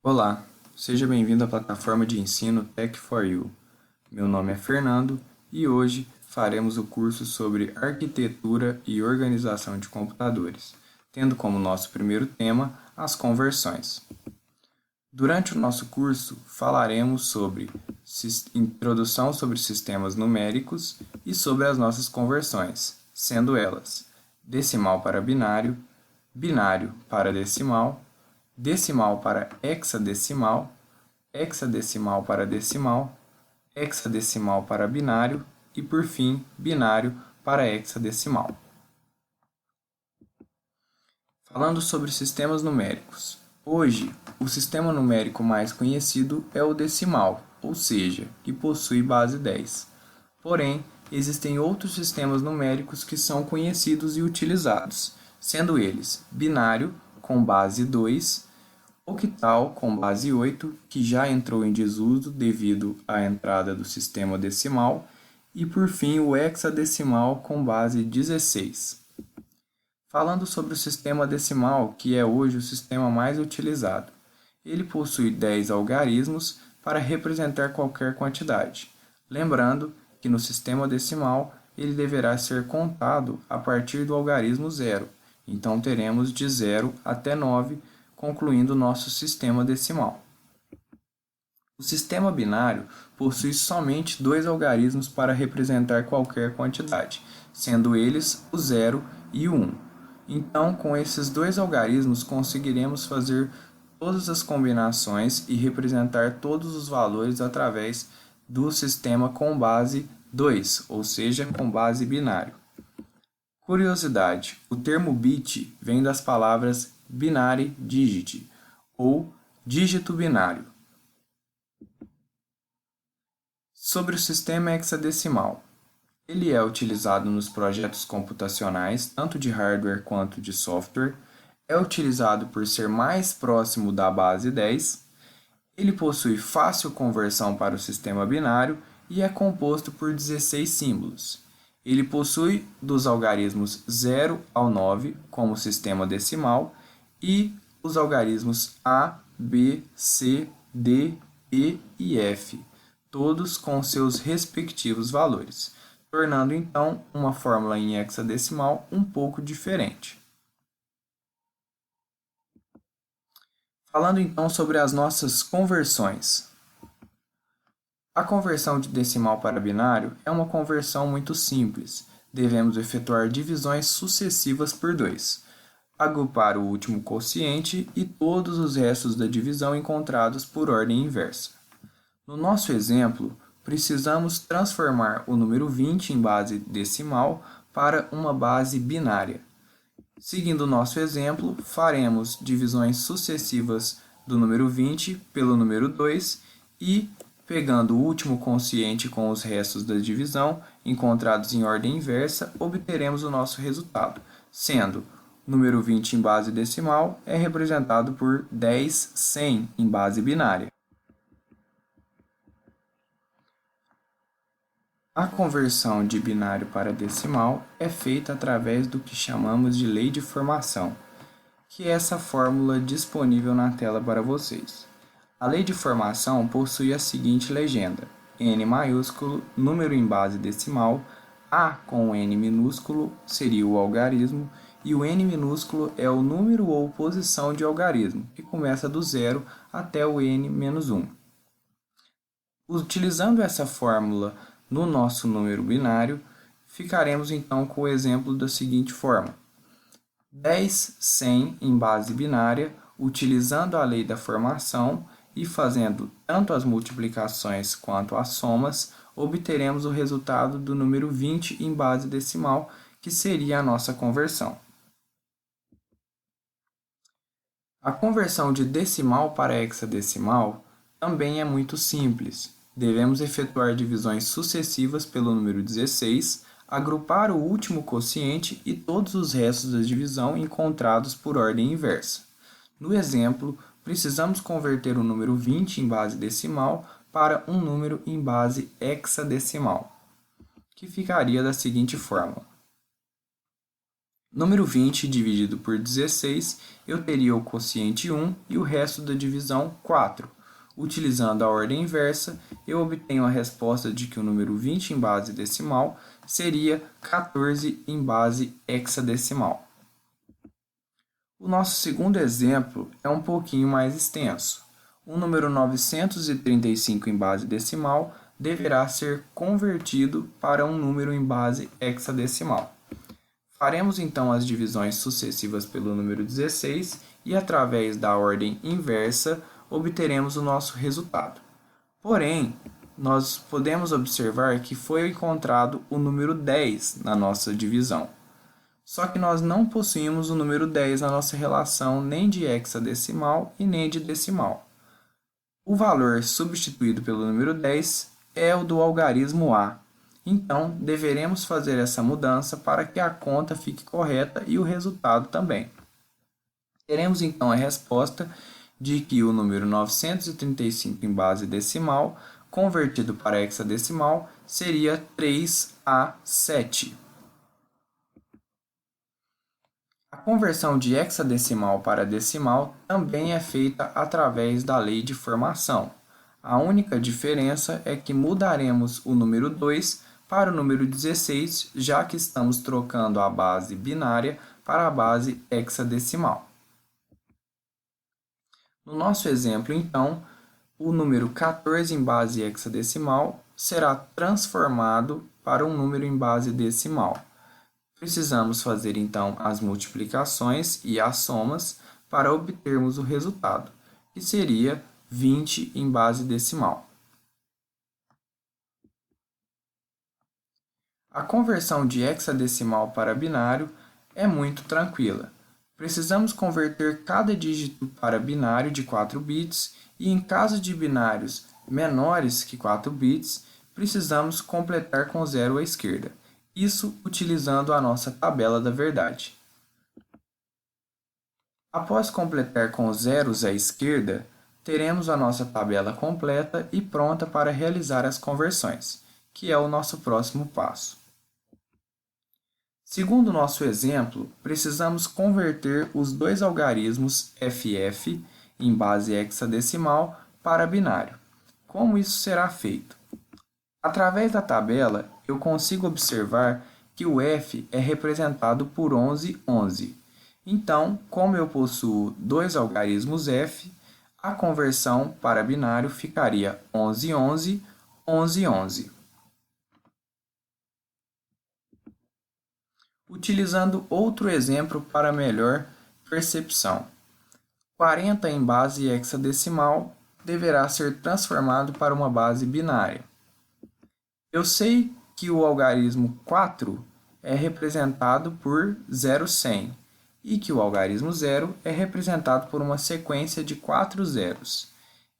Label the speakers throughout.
Speaker 1: Olá, seja bem-vindo à plataforma de ensino Tech4U. Meu nome é Fernando e hoje faremos o curso sobre arquitetura e organização de computadores, tendo como nosso primeiro tema as conversões. Durante o nosso curso, falaremos sobre introdução sobre sistemas numéricos e sobre as nossas conversões, sendo elas decimal para binário, binário para decimal, decimal para hexadecimal, hexadecimal para decimal, hexadecimal para binário e, por fim, binário para hexadecimal. Falando sobre sistemas numéricos. Hoje, o sistema numérico mais conhecido é o decimal, ou seja, que possui base 10. Porém, existem outros sistemas numéricos que são conhecidos e utilizados, sendo eles binário, com base 2, octal, com base 8, que já entrou em desuso devido à entrada do sistema decimal, e por fim o hexadecimal, com base 16. Falando sobre o sistema decimal, que é hoje o sistema mais utilizado. Ele possui 10 algarismos para representar qualquer quantidade. Lembrando que no sistema decimal ele deverá ser contado a partir do algarismo 0. Então teremos de 0 até 9, concluindo nosso sistema decimal. O sistema binário possui somente 2 algarismos para representar qualquer quantidade, sendo eles o 0 e o 1. Então, com esses 2 algarismos, conseguiremos fazer todas as combinações e representar todos os valores através do sistema com base 2, ou seja, com base binário. Curiosidade: o termo bit vem das palavras binary digit, ou dígito binário. Sobre o sistema hexadecimal. Ele é utilizado nos projetos computacionais, tanto de hardware quanto de software. É utilizado por ser mais próximo da base 10. Ele possui fácil conversão para o sistema binário e é composto por 16 símbolos. Ele possui dos algarismos 0 ao 9 como sistema decimal e os algarismos A, B, C, D, E e F, todos com seus respectivos valores, tornando então uma fórmula em hexadecimal um pouco diferente. Falando então sobre as nossas conversões. A conversão de decimal para binário é uma conversão muito simples. Devemos efetuar divisões sucessivas por 2, agrupar o último quociente e todos os restos da divisão encontrados por ordem inversa. No nosso exemplo, precisamos transformar o número 20 em base decimal para uma base binária. Seguindo o nosso exemplo, faremos divisões sucessivas do número 20 pelo número 2 e, pegando o último quociente com os restos da divisão encontrados em ordem inversa, obteremos o nosso resultado, sendo o número 20 em base decimal é representado por 10/100 em base binária. A conversão de binário para decimal é feita através do que chamamos de lei de formação, que é essa fórmula disponível na tela para vocês. A lei de formação possui a seguinte legenda: n maiúsculo, número em base decimal, A com N minúsculo seria o algarismo, e o N minúsculo é o número ou posição de algarismo, que começa do 0 até o N-1. Utilizando essa fórmula no nosso número binário, ficaremos então com o exemplo da seguinte forma: 10/100 em base binária, utilizando a lei da formação e fazendo tanto as multiplicações quanto as somas, obteremos o resultado do número 20 em base decimal, que seria a nossa conversão. A conversão de decimal para hexadecimal também é muito simples. Devemos efetuar divisões sucessivas pelo número 16, agrupar o último quociente e todos os restos da divisão encontrados por ordem inversa. No exemplo, precisamos converter o número 20 em base decimal para um número em base hexadecimal, que ficaria da seguinte forma: Número 20 dividido por 16, eu teria o quociente 1 e o resto da divisão 4. Utilizando a ordem inversa, eu obtenho a resposta de que o número 20 em base decimal seria 14 em base hexadecimal. O nosso segundo exemplo é um pouquinho mais extenso. O número 935 em base decimal deverá ser convertido para um número em base hexadecimal. Faremos então as divisões sucessivas pelo número 16 e, através da ordem inversa, obteremos o nosso resultado. Porém, nós podemos observar que foi encontrado o número 10 na nossa divisão. Só que nós não possuímos o número 10 na nossa relação nem de hexadecimal e nem de decimal. O valor substituído pelo número 10 é o do algarismo A. Então, deveremos fazer essa mudança para que a conta fique correta e o resultado também. Teremos então a resposta de que o número 935 em base decimal, convertido para hexadecimal, seria 3A7. A conversão de hexadecimal para decimal também é feita através da lei de formação. A única diferença é que mudaremos o número 2 para o número 16, já que estamos trocando a base binária para a base hexadecimal. No nosso exemplo, então, o número 14 em base hexadecimal será transformado para um número em base decimal. Precisamos fazer, então, as multiplicações e as somas para obtermos o resultado, que seria 20 em base decimal. A conversão de hexadecimal para binário é muito tranquila. Precisamos converter cada dígito para binário de 4 bits e, em caso de binários menores que 4 bits, precisamos completar com 0 à esquerda. Isso utilizando a nossa tabela da verdade. Após completar com zeros à esquerda, teremos a nossa tabela completa e pronta para realizar as conversões, que é o nosso próximo passo. Segundo o nosso exemplo, precisamos converter os dois algarismos FF em base hexadecimal para binário. Como isso será feito? Através da tabela, eu consigo observar que o F é representado por 11, 11. Então, como eu possuo dois algarismos F, a conversão para binário ficaria 11, 11, 11, 11. Utilizando outro exemplo para melhor percepção. 40 em base hexadecimal deverá ser transformado para uma base binária. Eu sei que o algarismo 4 é representado por 0, 100 e que o algarismo 0 é representado por uma sequência de 4 zeros.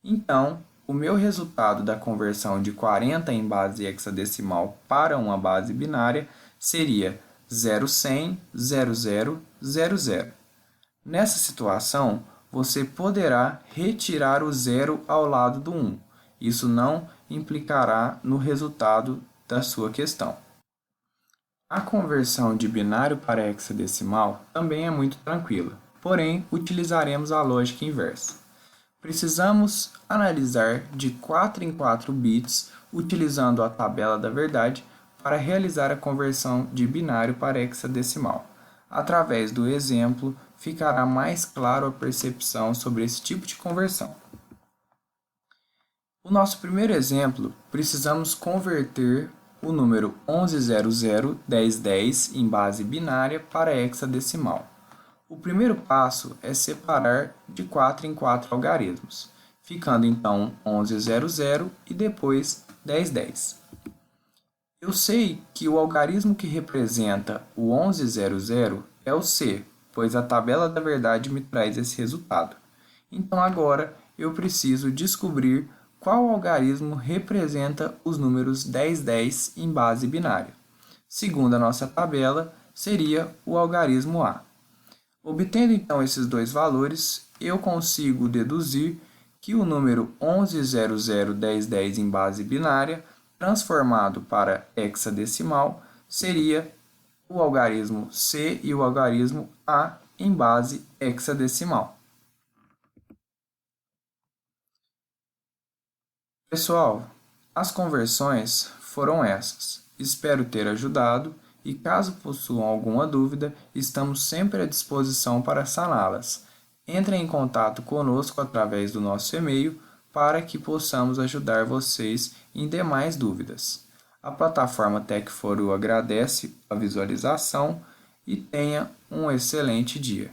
Speaker 1: Então, o meu resultado da conversão de 40 em base hexadecimal para uma base binária seria 0, 100, 0, 0, 0, 0. Nessa situação, você poderá retirar o 0 ao lado do 1. Isso não implicará no resultado da sua questão. A conversão de binário para hexadecimal também é muito tranquila, porém utilizaremos a lógica inversa. Precisamos analisar de 4 em 4 bits utilizando a tabela da verdade para realizar a conversão de binário para hexadecimal. Através do exemplo, ficará mais claro a percepção sobre esse tipo de conversão. No nosso primeiro exemplo, precisamos converter o número 11001010 em base binária para hexadecimal. O primeiro passo é separar de 4 em 4 algarismos, ficando então 1100 e depois 1010. Eu sei que o algarismo que representa o 1100 é o C, pois a tabela da verdade me traz esse resultado. Então agora eu preciso descobrir qual algarismo representa os números 10, 10 em base binária. Segundo a nossa tabela, seria o algarismo A. Obtendo então esses dois valores, eu consigo deduzir que o número 11001010 em base binária, transformado para hexadecimal, seria o algarismo C e o algarismo A em base hexadecimal. Pessoal, as conversões foram essas. Espero ter ajudado e, caso possuam alguma dúvida, estamos sempre à disposição para saná-las. Entrem em contato conosco através do nosso e-mail para que possamos ajudar vocês em demais dúvidas. A plataforma Tech4U agradece a visualização e tenha um excelente dia.